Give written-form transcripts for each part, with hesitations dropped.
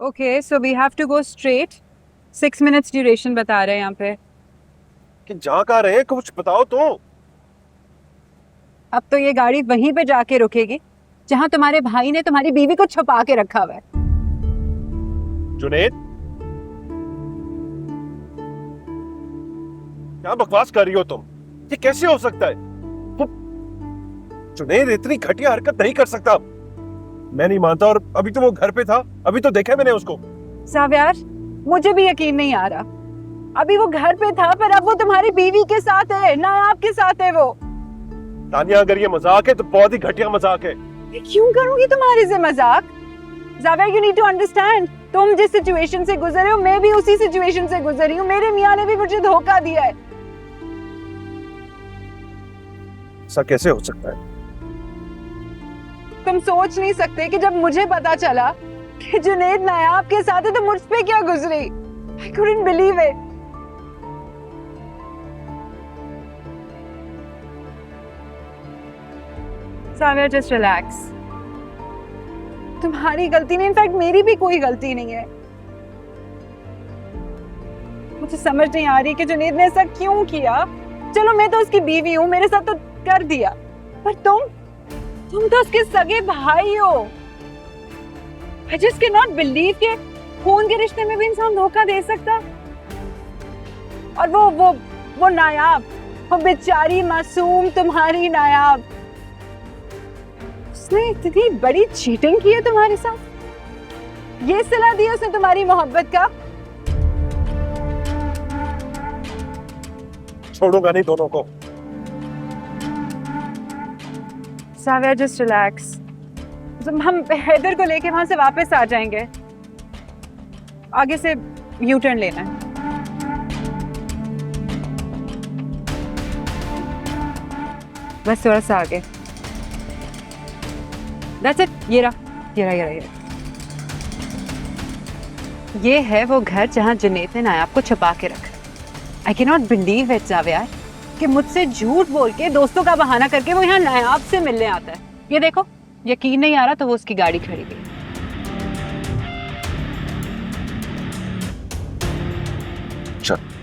Okay so we have to go straight 6 minutes duration बता रहे हैं यहाँ पे। कि जा कहाँ रहे हैं, कुछ बताओ तो। अब तो ये गाड़ी वहीं पे जाके रुकेगी जहाँ तुम्हारे भाई ने तुम्हारी बीवी को छुपा के रखा हुआ है। जुनैद, क्या बकवास कर रही हो तुम? ये कैसे हो सकता है? जुनैद इतनी घटिया हरकत नहीं कर सकता। मैं नहीं मानता। और अभी तो वो घर पे था, अभी तो देखा मैंने उसको। साव्यार, मुझे भी यकीन नहीं आ रहा। अभी वो घर पे था पर अब वो तुम्हारी बीवी के साथ है, नायाब के साथ है वो। तानिया, अगर ये मजाक है तो बहुत ही घटिया मजाक है। क्यों करूंगी तुम्हारे से मजाक? Javed, you need to understand. तुम जिस सिचुएशन से गुजरे हो मैं भी उसी सिचुएशन से गुजरी हूँ। मेरे मियाँ ने भी मुझे धोखा दिया है। ऐसा कैसे हो सकता है? तुम सोच नहीं सकते कि जब मुझे पता चला कि जुनैद नायाब के साथ है तो मुझ पे क्या गुजरी। I couldn't believe it. साविया, just relax. तुम्हारी गलती नहीं, इनफैक्ट मेरी भी कोई गलती नहीं है। मुझे समझ नहीं आ रही कि जुनैद ने ऐसा क्यों किया। चलो मैं तो उसकी बीवी हूँ, मेरे साथ तो कर दिया, पर तुम तो उसके सगे भाई हो। I just cannot believe कि खून के रिश्ते में भी इंसान धोखा दे सकता। और वो नायाब, वो बेचारी मासूम तुम्हारी नायाब, उसने इतनी बड़ी चीटिंग की है तुम्हारे साथ। ये सिला दिया उसने तुम्हारी मोहब्बत का। छोड़ूंगा नहीं दोनों को। साविया, जस्ट रिलैक्स। हम हैदर को लेके वहां से वापस आ जाएंगे। आगे से यू टर्न लेना है। बस थोड़ा सा आगे। That's it. ये रहा। ये है वो घर जहां जुनैद ने नायाब को छुपा के रखा। I cannot believe it, Javed, कि मुझसे झूठ बोल के दोस्तों का बहाना करके वो यहाँ नायाब से मिलने आता है। ये देखो, यकीन नहीं आ रहा तो वो उसकी गाड़ी खड़ी गई।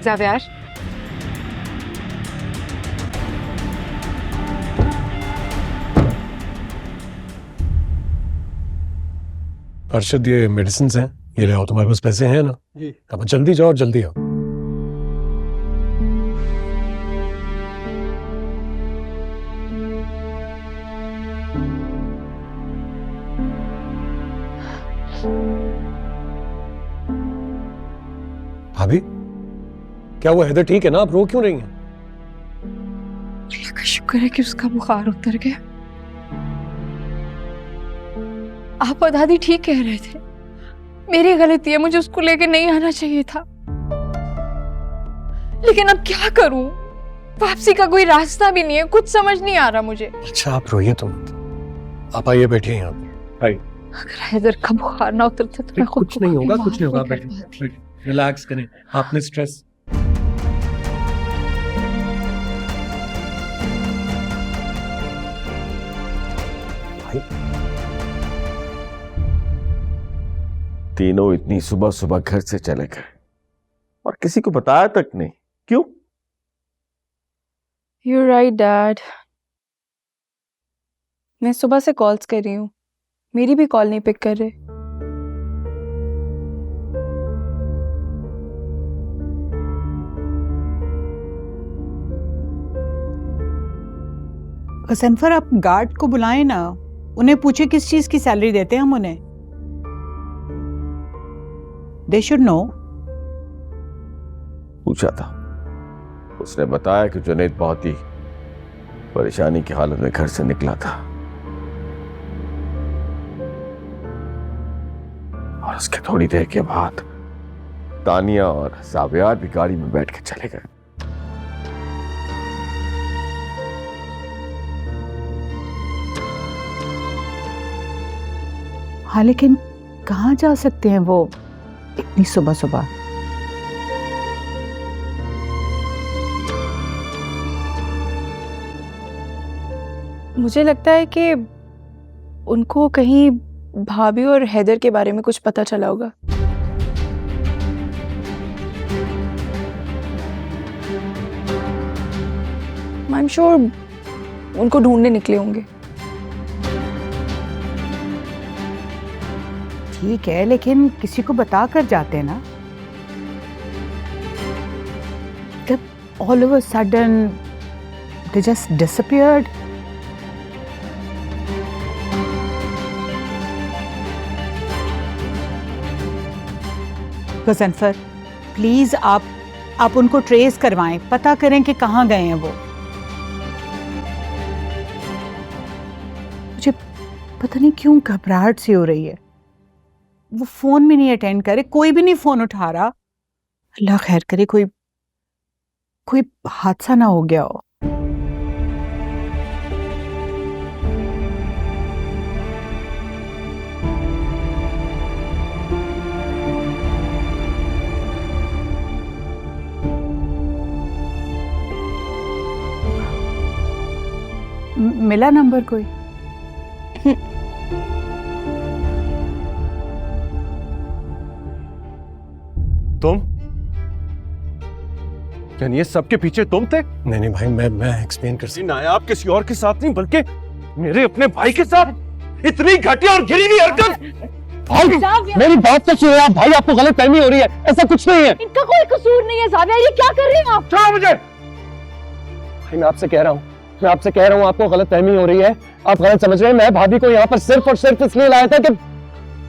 जावेद, अर्शद, ये मेडिसिन हैं, ये ले आओ। तुम्हारे पास पैसे हैं ना? जी। अब जल्दी जाओ और जल्दी आओ। भाभी, क्या वो हैदर ठीक है ना? आप रो क्यों रही हैं? अल्लाह का शुक्र है कि उसका बुखार उतर गया। आप और दादी ठीक कह रहे थे, मेरी गलती है, मुझे उसको लेके नहीं आना चाहिए था। लेकिन अब क्या करूं? वापसी का कोई रास्ता भी नहीं है, कुछ समझ नहीं आ रहा मुझे। अच्छा, आप रोइए तो मत। आप आइए, बैठिए यहाँ पे। आइए। अगर हैदर का बुखार ना उतरता तो मैं खुद कुछ नहीं होगा, कुछ नहीं होगा। बैठिए, रिलैक्स करें। आपने स्ट्रेस तीनों इतनी सुबह सुबह घर से चले गए और किसी को बताया तक नहीं। क्यों? You're right, Dad. मैं सुबह से कॉल्स कर रही हूँ, मेरी भी कॉल नहीं पिक कर रहे। गसनफर, आप गार्ड को बुलाएं ना, उन्हें पूछे किस चीज की सैलरी देते हैं हम उन्हें। They should know. पूछा था, उसने बताया कि जुनैद बहुत ही परेशानी की हालत में घर से निकला था और उसके थोड़ी देर के बाद तानिया और सावियार भी गाड़ी में बैठ के चले गए। हाँ, लेकिन कहाँ जा सकते हैं वो इतनी सुबह सुबह? मुझे लगता है कि उनको कहीं भाभी और हैदर के बारे में कुछ पता चला होगा। आई एम श्योर उनको ढूंढने निकले होंगे। ठीक है, लेकिन किसी को बता कर जाते ना। All of a sudden they just disappeared. Ghazanfar, please आप उनको ट्रेस करवाएं, पता करें कि कहाँ गए हैं वो। मुझे पता नहीं क्यों घबराहट सी हो रही है। वो फोन भी नहीं अटेंड करे, कोई भी नहीं फोन उठा रहा। अल्लाह खैर करे, कोई हादसा ना हो गया हो। मिला नंबर कोई? तुम? यानी ये सबके पीछे तुम थे? नहीं भाई, मैं एक्सप्लेन कर सकता। नायाब किसी और के साथ नहीं, बल्कि मेरे अपने भाई के साथ इतनी घटिया और गिरी हुई हरकत। भाई मेरी बात तो सुनिए आप, भाई आपको गलत फहमी हो रही है, ऐसा कुछ नहीं है। इनका कोई कसूर नहीं है ज़ाविया, ये क्या कर रहे हैं आप? छोड़ो मुझे। भाई मैं आपसे कह रहा हूँ आपको गलत फहमी हो रही है, आप गलत समझ रहे हैं। मैं भाभी को यहाँ पर सिर्फ और सिर्फ इसलिए लाया था कि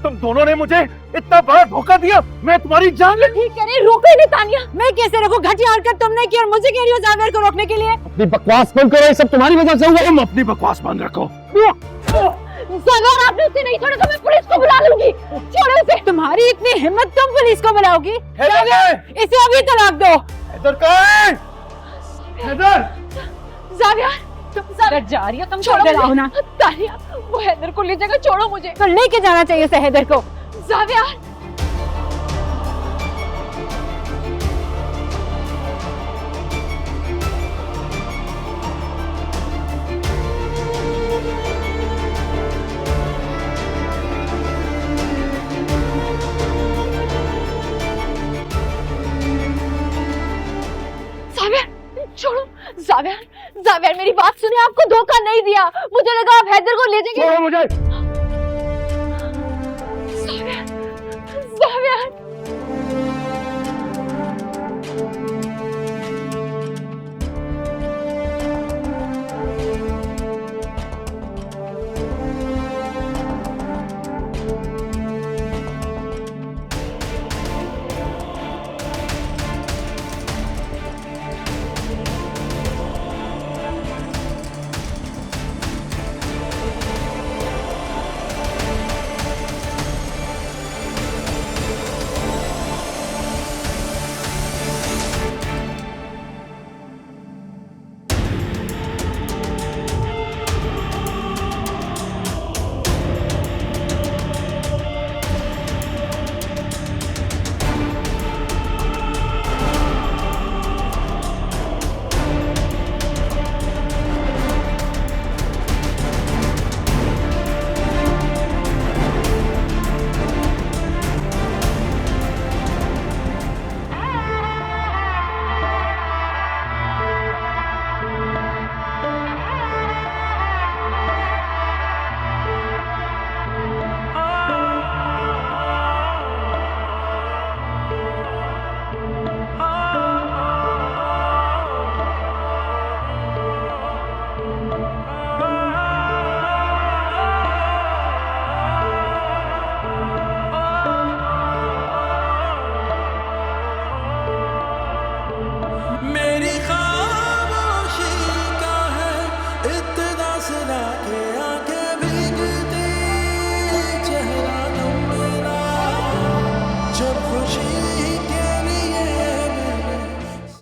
तुम दोनों ने मुझे इतना बड़ा धोखा दिया, मैं तुम्हारी जान ले। ठीक कह रहे, रोको इन्हें तानिया। मैं कैसे रोकूं? घटिया हरकत तुमने की और मुझे कह रही हो ज़ावियर को रोकने के लिए? अपनी बकवास बंद करो, ये सब तुम्हारी वजह से हुआ। तुम अपनी बकवास बंद रखो। ज़ावियर, आपने उसे नहीं छोड़ा तो मैं पुलिस को बुला लूंगी। छोड़ो उसे। तुम्हारी इतनी हिम्मत, तुम पुलिस को बुलाओगी? हैदर! इसे अभी तलाक दो। हैदर कहाँ है? हैदर! ज़ावियर, तुम जा रही हो, तुम छोड़ो छोड़ ना। तानिया, वो हैदर को ले जाएगा, छोड़ो मुझे। तो लेके जाना चाहिए उसे, हैदर को। ज़ावियर, छोड़ो। ज़ावियर, मेरी बात सुनिए, आपको धोखा नहीं दिया। मुझे लगा आप हैदर को ले जाएंगे। छोड़ो मुझे।